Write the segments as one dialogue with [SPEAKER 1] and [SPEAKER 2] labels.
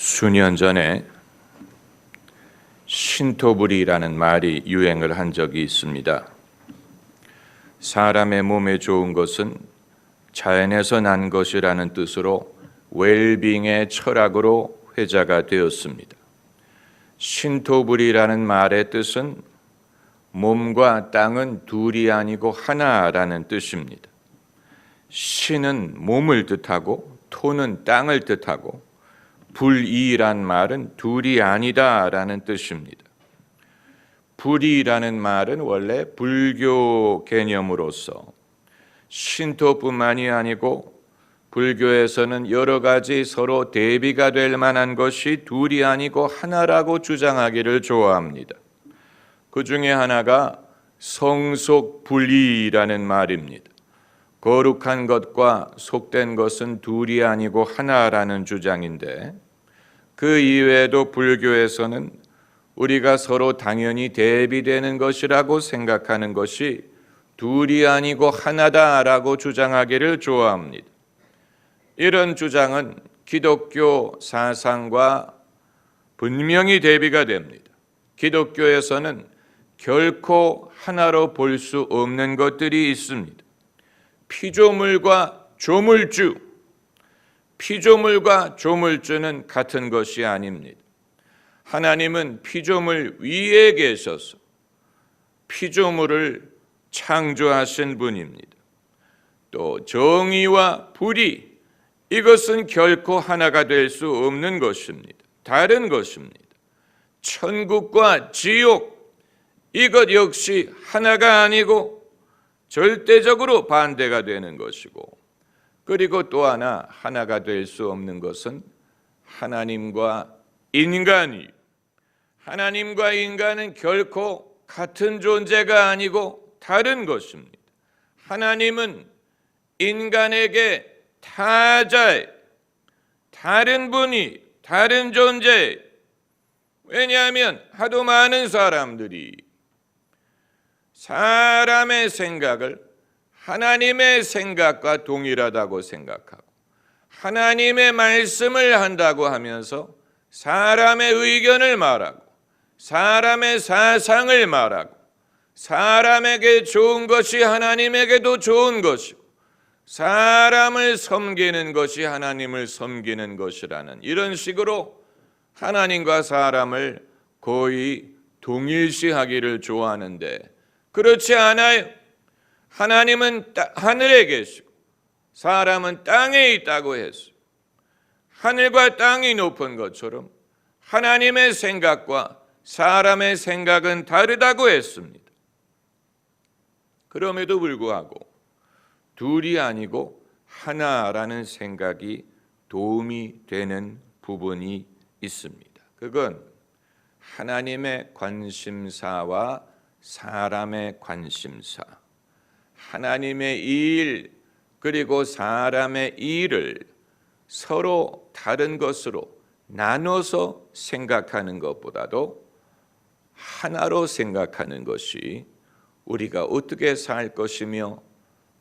[SPEAKER 1] 수년 전에 신토부리라는 말이 유행을 한 적이 있습니다. 사람의 몸에 좋은 것은 자연에서 난 것이라는 뜻으로 웰빙의 철학으로 회자가 되었습니다. 신토부리라는 말의 뜻은 몸과 땅은 둘이 아니고 하나라는 뜻입니다. 신은 몸을 뜻하고 토는 땅을 뜻하고 불이란 말은 둘이 아니다라는 뜻입니다. 불이라는 말은 원래 불교 개념으로서 신토뿐만이 아니고 불교에서는 여러 가지 서로 대비가 될 만한 것이 둘이 아니고 하나라고 주장하기를 좋아합니다. 그 중에 하나가 성속불이라는 말입니다. 거룩한 것과 속된 것은 둘이 아니고 하나라는 주장인데, 그 이외에도 불교에서는 우리가 서로 당연히 대비되는 것이라고 생각하는 것이 둘이 아니고 하나다라고 주장하기를 좋아합니다. 이런 주장은 기독교 사상과 분명히 대비가 됩니다. 기독교에서는 결코 하나로 볼 수 없는 것들이 있습니다. 피조물과 조물주, 피조물과 조물주는 같은 것이 아닙니다. 하나님은 피조물 위에 계셔서 피조물을 창조하신 분입니다. 또 정의와 불의, 이것은 결코 하나가 될 수 없는 것입니다. 다른 것입니다. 천국과 지옥, 이것 역시 하나가 아니고 절대적으로 반대가 되는 것이고, 그리고 또 하나가 될 수 없는 것은 하나님과 인간이, 하나님과 인간은 결코 같은 존재가 아니고 다른 것입니다. 하나님은 인간에게 타자의, 다른 분이, 다른 존재. 왜냐하면 하도 많은 사람들이 사람의 생각을 하나님의 생각과 동일하다고 생각하고 하나님의 말씀을 한다고 하면서 사람의 의견을 말하고 사람의 사상을 말하고 사람에게 좋은 것이 하나님에게도 좋은 것이고 사람을 섬기는 것이 하나님을 섬기는 것이라는, 이런 식으로 하나님과 사람을 거의 동일시하기를 좋아하는데, 그렇지 않아요. 하나님은 하늘에 계시고 사람은 땅에 있다고 했어요. 하늘과 땅이 높은 것처럼 하나님의 생각과 사람의 생각은 다르다고 했습니다. 그럼에도 불구하고 둘이 아니고 하나라는 생각이 도움이 되는 부분이 있습니다. 그건 하나님의 관심사와 사람의 관심사, 하나님의 일 그리고 사람의 일을 서로 다른 것으로 나눠서 생각하는 것보다도 하나로 생각하는 것이 우리가 어떻게 살 것이며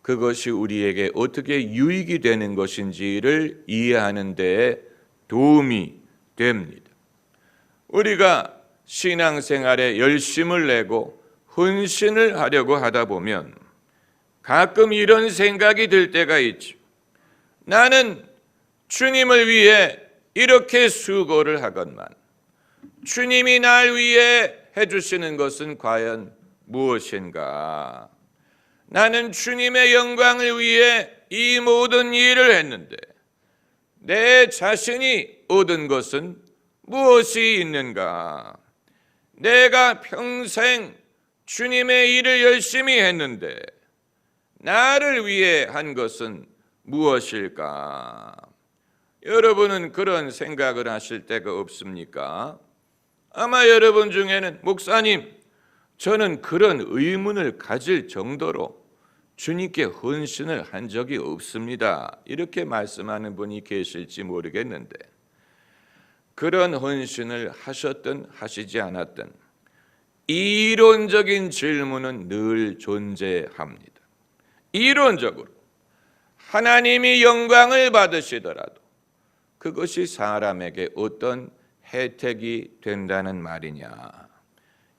[SPEAKER 1] 그것이 우리에게 어떻게 유익이 되는 것인지를 이해하는 데 도움이 됩니다. 우리가 신앙생활에 열심을 내고 헌신을 하려고 하다 보면 가끔 이런 생각이 들 때가 있죠. 나는 주님을 위해 이렇게 수고를 하건만 주님이 날 위해 해주시는 것은 과연 무엇인가? 나는 주님의 영광을 위해 이 모든 일을 했는데 내 자신이 얻은 것은 무엇이 있는가? 내가 평생 주님의 일을 열심히 했는데 나를 위해 한 것은 무엇일까? 여러분은 그런 생각을 하실 때가 없습니까? 아마 여러분 중에는 목사님, 저는 그런 의문을 가질 정도로 주님께 헌신을 한 적이 없습니다, 이렇게 말씀하는 분이 계실지 모르겠는데, 그런 헌신을 하셨든 하시지 않았든 이론적인 질문은 늘 존재합니다. 이론적으로 하나님이 영광을 받으시더라도 그것이 사람에게 어떤 혜택이 된다는 말이냐?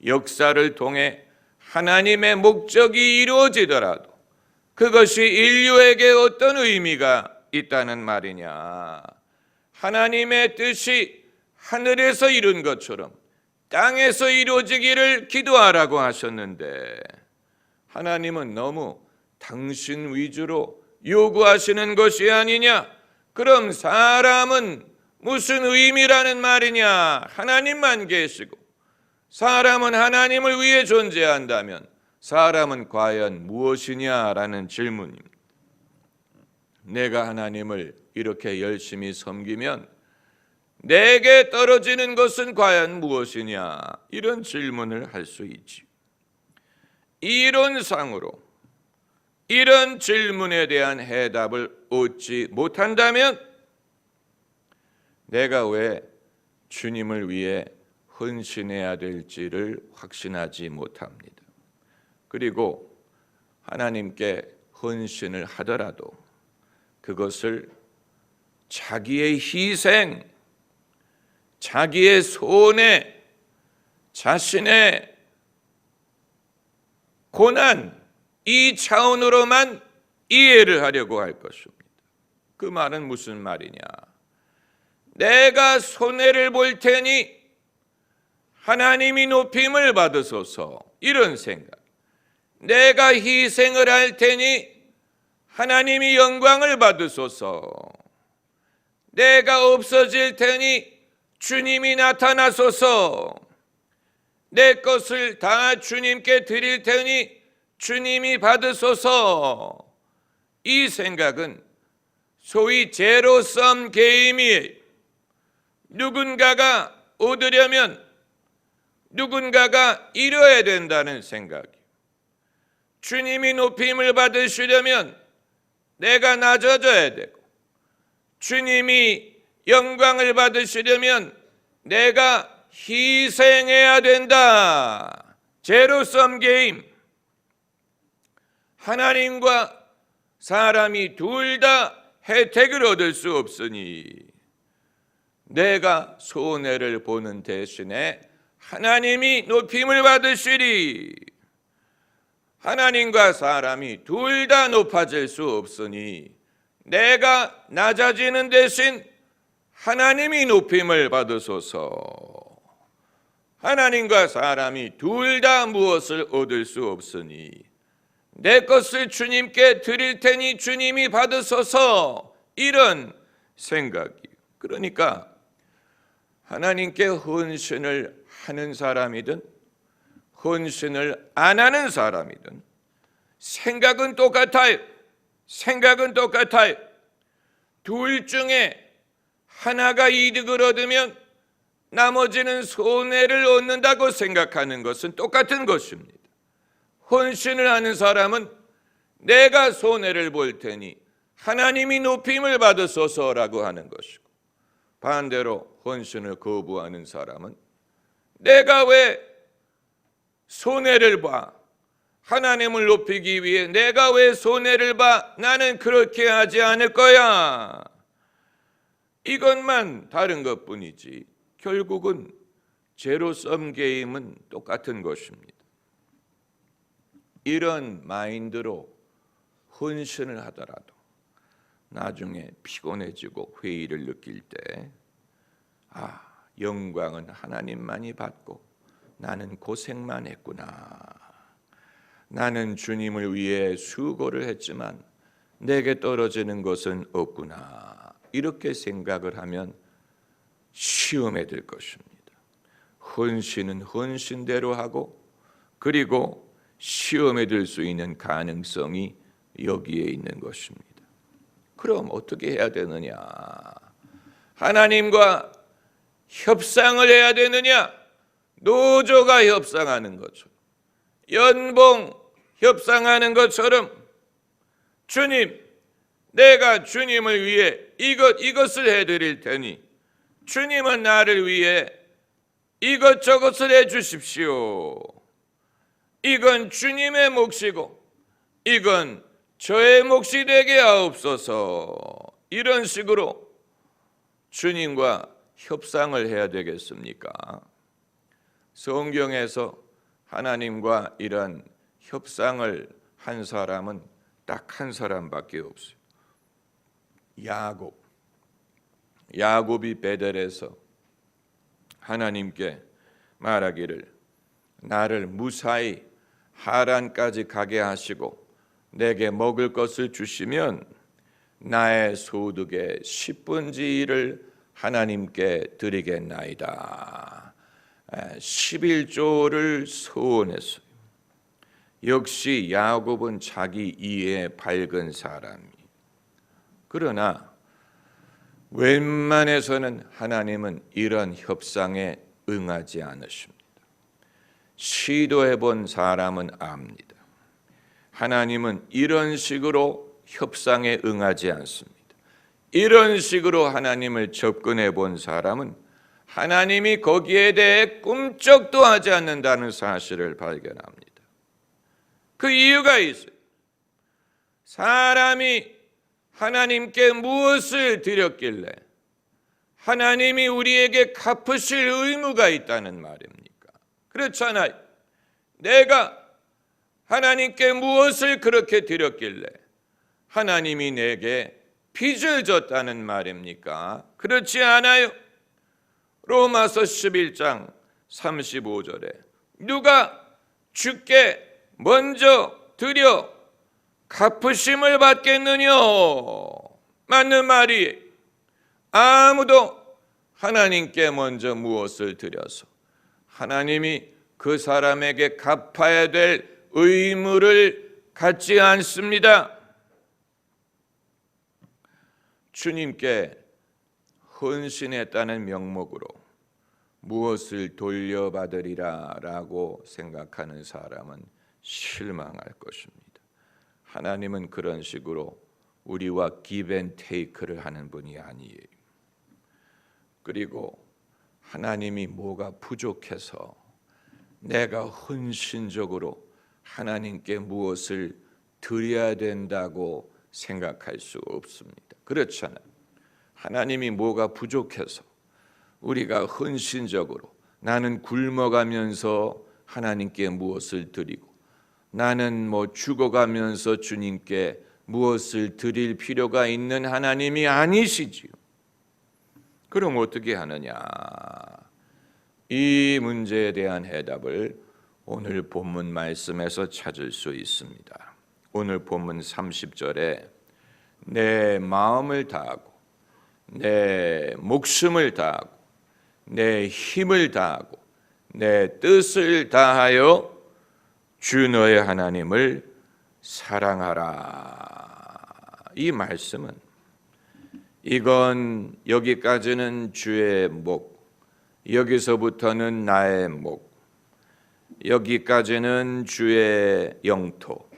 [SPEAKER 1] 역사를 통해 하나님의 목적이 이루어지더라도 그것이 인류에게 어떤 의미가 있다는 말이냐? 하나님의 뜻이 하늘에서 이룬 것처럼 땅에서 이루어지기를 기도하라고 하셨는데 하나님은 너무 당신 위주로 요구하시는 것이 아니냐? 그럼 사람은 무슨 의미라는 말이냐? 하나님만 계시고 사람은 하나님을 위해 존재한다면 사람은 과연 무엇이냐라는 질문입니다. 내가 하나님을 이렇게 열심히 섬기면 내게 떨어지는 것은 과연 무엇이냐? 이런 질문을 할 수 있지. 이론상으로 이런 질문에 대한 해답을 얻지 못한다면 내가 왜 주님을 위해 헌신해야 될지를 확신하지 못합니다. 그리고 하나님께 헌신을 하더라도 그것을 자기의 희생, 자기의 손해, 자신의 고난, 이 차원으로만 이해를 하려고 할 것입니다. 그 말은 무슨 말이냐? 내가 손해를 볼 테니 하나님이 높임을 받으소서, 이런 생각. 내가 희생을 할 테니 하나님이 영광을 받으소서. 내가 없어질 테니 주님이 나타나소서. 내 것을 다 주님께 드릴 테니 주님이 받으소서. 이 생각은 소위 제로섬 게임이에요. 누군가가 얻으려면 누군가가 잃어야 된다는 생각이에요. 주님이 높임을 받으시려면 내가 낮아져야 되고, 주님이 영광을 받으시려면 내가 희생해야 된다. 제로섬 게임. 하나님과 사람이 둘 다 혜택을 얻을 수 없으니 내가 손해를 보는 대신에 하나님이 높임을 받으시리. 하나님과 사람이 둘 다 높아질 수 없으니 내가 낮아지는 대신 하나님이 높임을 받으소서. 하나님과 사람이 둘 다 무엇을 얻을 수 없으니 내 것을 주님께 드릴 테니 주님이 받으소서. 이런 생각이에요. 그러니까 하나님께 헌신을 하는 사람이든 헌신을 안 하는 사람이든 생각은 똑같아요. 생각은 똑같아요. 둘 중에 하나가 이득을 얻으면 나머지는 손해를 얻는다고 생각하는 것은 똑같은 것입니다. 헌신을 하는 사람은 내가 손해를 볼 테니 하나님이 높임을 받으소서라고 하는 것이고, 반대로 헌신을 거부하는 사람은 내가 왜 손해를 봐? 하나님을 높이기 위해 내가 왜 손해를 봐? 나는 그렇게 하지 않을 거야. 이것만 다른 것뿐이지 결국은 제로섬 게임은 똑같은 것입니다. 이런 마인드로 헌신을 하더라도 나중에 피곤해지고 회의를 느낄 때 영광은 하나님만이 받고 나는 고생만 했구나. 나는 주님을 위해 수고를 했지만 내게 떨어지는 것은 없구나. 이렇게 생각을 하면 시험에 들 것입니다. 헌신은 헌신대로 하고 그리고 시험에 들 수 있는 가능성이 여기에 있는 것입니다. 그럼 어떻게 해야 되느냐? 하나님과 협상을 해야 되느냐? 노조가 협상하는 것처럼, 연봉 협상하는 것처럼, 주님, 내가 주님을 위해 이것을 해드릴 테니 주님은 나를 위해 이것저것을 해주십시오. 이건 주님의 몫이고 이건 저의 몫이 되게 하옵소서. 이런 식으로 주님과 협상을 해야 되겠습니까? 성경에서 하나님과 이런 협상을 한 사람은 딱 한 사람밖에 없어요. 야곱이 베델에서 하나님께 말하기를 나를 무사히 하란까지 가게 하시고 내게 먹을 것을 주시면 나의 소득의 10분의 1을 하나님께 드리겠나이다. 11조를 소원했어요. 역시 야곱은 자기 이해에 밝은 사람이. 그러나 웬만해서는 하나님은 이런 협상에 응하지 않으십니다. 시도해 본 사람은 압니다. 하나님은 이런 식으로 협상에 응하지 않습니다. 이런 식으로 하나님을 접근해 본 사람은 하나님이 거기에 대해 꿈쩍도 하지 않는다는 사실을 발견합니다. 그 이유가 있어요. 사람이 하나님께 무엇을 드렸길래 하나님이 우리에게 갚으실 의무가 있다는 말입니까? 그렇잖아요. 내가 하나님께 무엇을 그렇게 드렸길래 하나님이 내게 빚을 졌다는 말입니까? 그렇지 않아요. 로마서 11장 35절에 누가 주께 먼저 드려 갚으심을 받겠느냐? 맞는 말이 아무도 하나님께 먼저 무엇을 드려서 하나님이 그 사람에게 갚아야 될 의무를 갖지 않습니다. 주님께 헌신했다는 명목으로 무엇을 돌려받으리라 라고 생각하는 사람은 실망할 것입니다. 하나님은 그런 식으로 우리와 give and take를 하는 분이 아니에요. 그리고 하나님이 뭐가 부족해서 내가 헌신적으로 하나님께 무엇을 드려야 된다고 생각할 수 없습니다. 그렇잖아요. 하나님이 뭐가 부족해서 우리가 헌신적으로 나는 굶어가면서 하나님께 무엇을 드리고 나는 죽어가면서 주님께 무엇을 드릴 필요가 있는 하나님이 아니시지요. 그럼 어떻게 하느냐? 이 문제에 대한 해답을 오늘 본문 말씀에서 찾을 수 있습니다. 오늘 본문 30절에 내 마음을 다하고 내 목숨을 다하고 내 힘을 다하고 내 뜻을 다하여 주 너의 하나님을 사랑하라. 이 말씀은 이건 여기까지는 주의 목, 여기서부터는 나의 목, 여기까지는 주의 영토,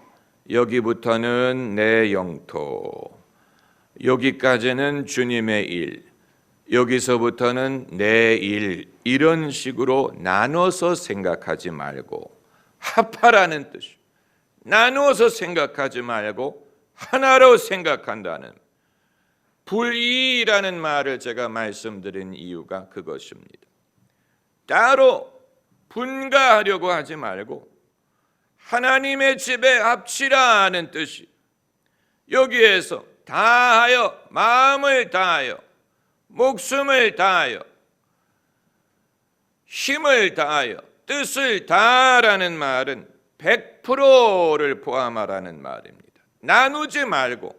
[SPEAKER 1] 여기부터는 내 영토, 여기까지는 주님의 일, 여기서부터는 내 일, 이런 식으로 나눠서 생각하지 말고 합하라는 뜻이 나누어서 생각하지 말고 하나로 생각한다는 분리라는 말을 제가 말씀드린 이유가 그것입니다. 따로 분가하려고 하지 말고 하나님의 집에 합치라는 뜻이 여기에서 다하여 마음을 다하여 목숨을 다하여 힘을 다하여 뜻을 다하라는 말은 100%를 포함하라는 말입니다. 나누지 말고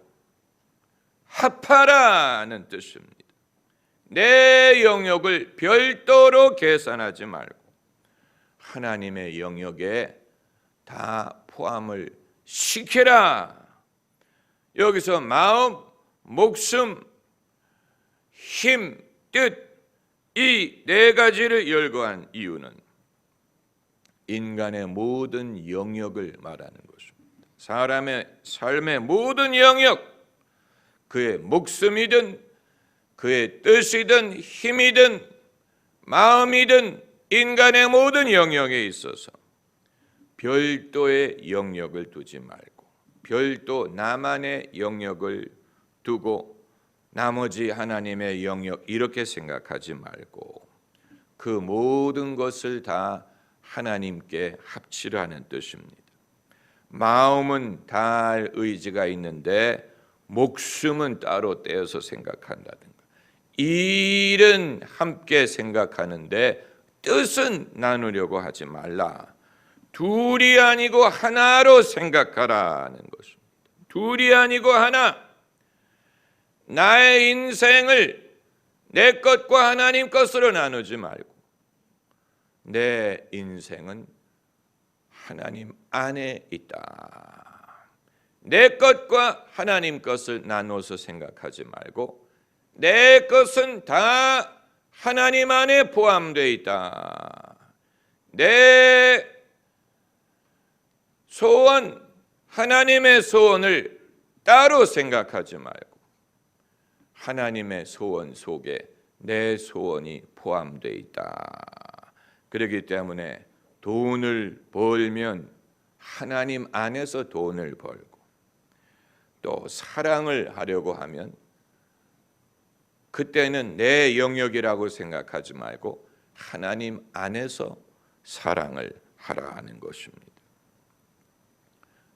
[SPEAKER 1] 합하라는 뜻입니다. 내 영역을 별도로 계산하지 말고 하나님의 영역에 다 포함을 시키라. 여기서 마음, 목숨, 힘, 뜻, 이 네 가지를 열거한 이유는 인간의 모든 영역을 말하는 것입니다. 사람의 삶의 모든 영역, 그의 목숨이든 그의 뜻이든 힘이든 마음이든 인간의 모든 영역에 있어서 별도의 영역을 두지 말고 별도 나만의 영역을 두고 나머지 하나님의 영역 이렇게 생각하지 말고 그 모든 것을 다 하나님께 합치라는 뜻입니다. 마음은 다 할 의지가 있는데 목숨은 따로 떼어서 생각한다든가, 일은 함께 생각하는데 뜻은 나누려고 하지 말라. 둘이 아니고 하나로 생각하라는 것입니다. 둘이 아니고 하나. 나의 인생을 내 것과 하나님 것으로 나누지 말고 내 인생은 하나님 안에 있다. 내 것과 하나님 것을 나눠서 생각하지 말고 내 것은 다 하나님 안에 포함되어 있다. 내 소원, 하나님의 소원을 따로 생각하지 말고 하나님의 소원 속에 내 소원이 포함되어 있다. 그렇기 때문에 돈을 벌면 하나님 안에서 돈을 벌고 또 사랑을 하려고 하면 그때는 내 영역이라고 생각하지 말고 하나님 안에서 사랑을 하라 하는 것입니다.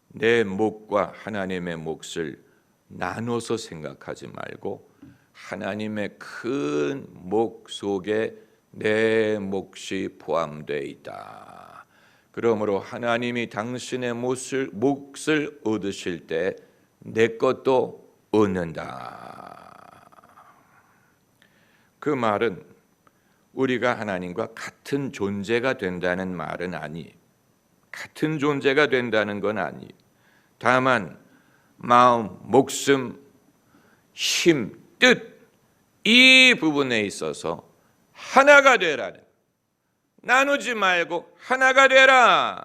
[SPEAKER 1] 내 몫과 하나님의 몫을 나눠서 생각하지 말고 하나님의 큰 몫 속에 내 몫이 포함되어 있다. 그러므로 하나님이 당신의 몫을 얻으실 때 내 것도 얻는다. 그 말은 우리가 하나님과 같은 존재가 된다는 말은 아니에요. 같은 존재가 된다는 건 아니에요. 다만 마음, 목숨, 힘, 뜻 이 부분에 있어서 하나가 되라는, 나누지 말고 하나가 되라.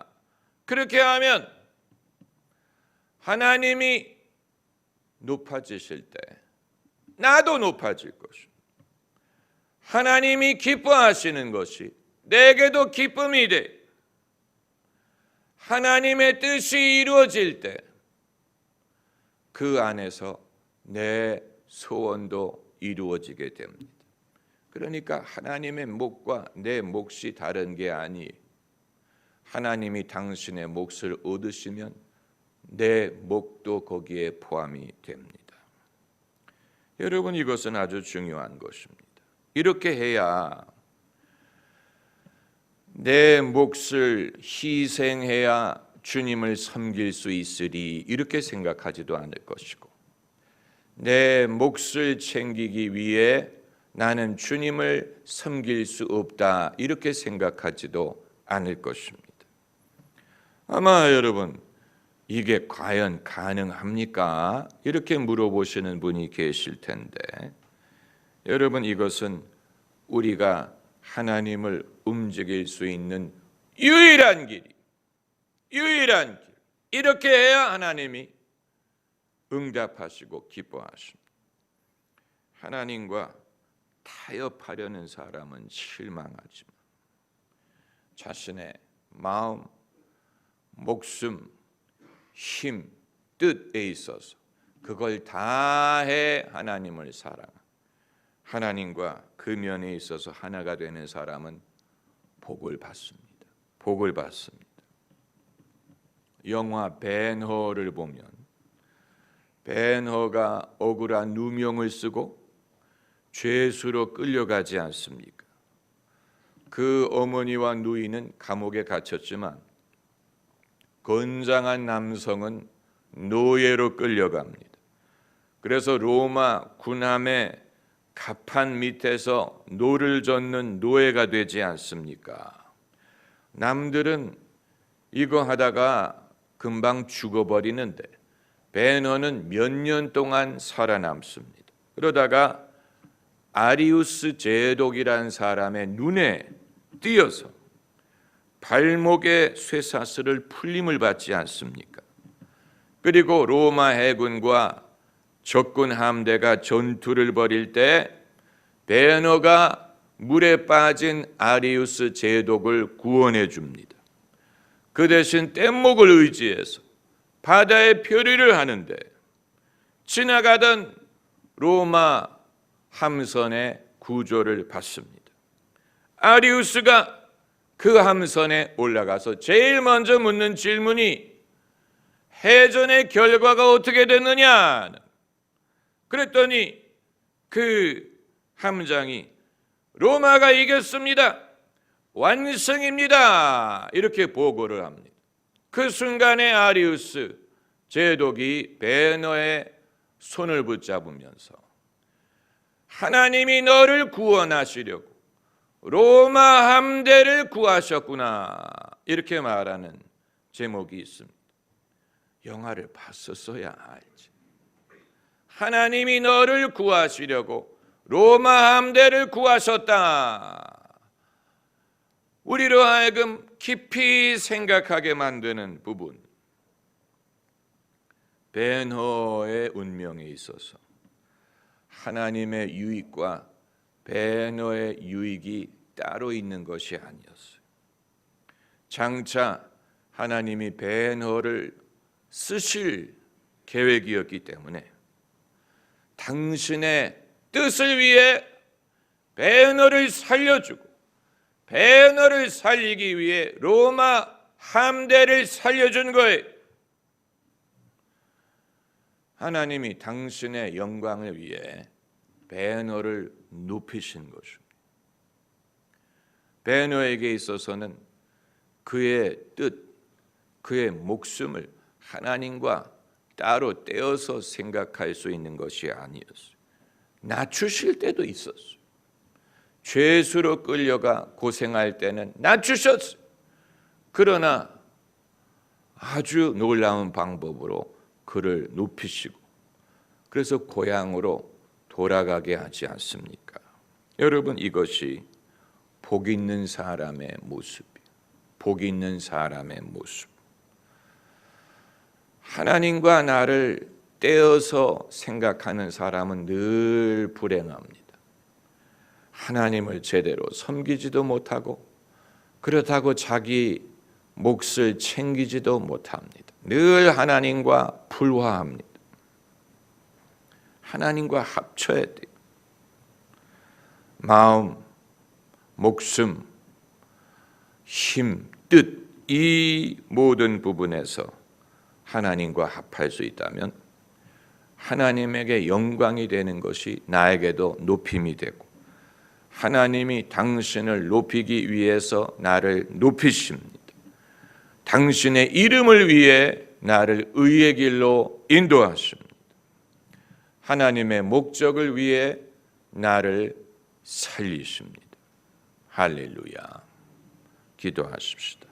[SPEAKER 1] 그렇게 하면 하나님이 높아지실 때 나도 높아질 것입니다. 하나님이 기뻐하시는 것이 내게도 기쁨이 돼. 하나님의 뜻이 이루어질 때 그 안에서 내 소원도 이루어지게 됩니다. 그러니까 하나님의 몫과 내 몫이 다른 게 아니에요. 하나님이 당신의 몫을 얻으시면 내 몫도 거기에 포함이 됩니다. 여러분, 이것은 아주 중요한 것입니다. 이렇게 해야 내 몫을 희생해야 주님을 섬길 수 있으리 이렇게 생각하지도 않을 것이고, 내 몫을 챙기기 위해 나는 주님을 섬길 수 없다 이렇게 생각하지도 않을 것입니다. 아마 여러분, 이게 과연 가능합니까? 이렇게 물어보시는 분이 계실 텐데, 여러분, 이것은 우리가 하나님을 움직일 수 있는 유일한 길. 이렇게 해야 하나님이 응답하시고 기뻐하십니다. 하나님과 타협하려는 사람은 실망하지만 자신의 마음, 목숨, 힘, 뜻에 있어서 그걸 다해 하나님을 사랑하고 하나님과 그 면에 있어서 하나가 되는 사람은 복을 받습니다. 복을 받습니다. 영화 벤허를 보면 벤허가 억울한 누명을 쓰고 죄수로 끌려가지 않습니까? 그 어머니와 누이는 감옥에 갇혔지만 건장한 남성은 노예로 끌려갑니다. 그래서 로마 군함의 갑판 밑에서 노를 젓는 노예가 되지 않습니까? 남들은 이거 하다가 금방 죽어버리는데 벤허는 몇 년 동안 살아남습니다. 그러다가 아리우스 제독이라는 사람의 눈에 띄어서 발목에 쇠사슬을 풀림을 받지 않습니까? 그리고 로마 해군과 적군 함대가 전투를 벌일 때 벤허가 물에 빠진 아리우스 제독을 구원해 줍니다. 그 대신 뗏목을 의지해서 바다에 표류를 하는데 지나가던 로마 함선의 구조를 받습니다. 아리우스가 그 함선에 올라가서 제일 먼저 묻는 질문이 해전의 결과가 어떻게 됐느냐? 그랬더니 그 함장이 로마가 이겼습니다. 완승입니다. 이렇게 보고를 합니다. 그 순간에 아리우스 제독이 베너의 손을 붙잡으면서 하나님이 너를 구원하시려고 로마 함대를 구하셨구나 이렇게 말하는 제목이 있습니다. 영화를 봤었어야 알지. 하나님이 너를 구하시려고 로마 함대를 구하셨다. 우리로 하여금 깊이 생각하게 만드는 부분. 베너의 운명에 있어서 하나님의 유익과 베너의 유익이 따로 있는 것이 아니었어요. 장차 하나님이 베너를 쓰실 계획이었기 때문에 당신의 뜻을 위해 베너를 살려주고 베너를 살리기 위해 로마 함대를 살려준 거예요. 하나님이 당신의 영광을 위해 베너를 높이신 것입니다. 베너에게 있어서는 그의 뜻, 그의 목숨을 하나님과 따로 떼어서 생각할 수 있는 것이 아니었어요. 낮추실 때도 있었어요. 죄수로 끌려가 고생할 때는 낮추셨어요. 그러나 아주 놀라운 방법으로 그를 높이시고 그래서 고향으로 돌아가게 하지 않습니까? 여러분, 이것이 복 있는 사람의 모습이에요. 복 있는 사람의 모습. 하나님과 나를 떼어서 생각하는 사람은 늘 불행합니다. 하나님을 제대로 섬기지도 못하고 그렇다고 자기 몫을 챙기지도 못합니다. 늘 하나님과 불화합니다. 하나님과 합쳐야 돼요. 마음, 목숨, 힘, 뜻, 이 모든 부분에서 하나님과 합할 수 있다면 하나님에게 영광이 되는 것이 나에게도 높임이 되고 하나님이 당신을 높이기 위해서 나를 높이십니다. 당신의 이름을 위해 나를 의의 길로 인도하십니다. 하나님의 목적을 위해 나를 살리십니다. 할렐루야. 기도하십시다.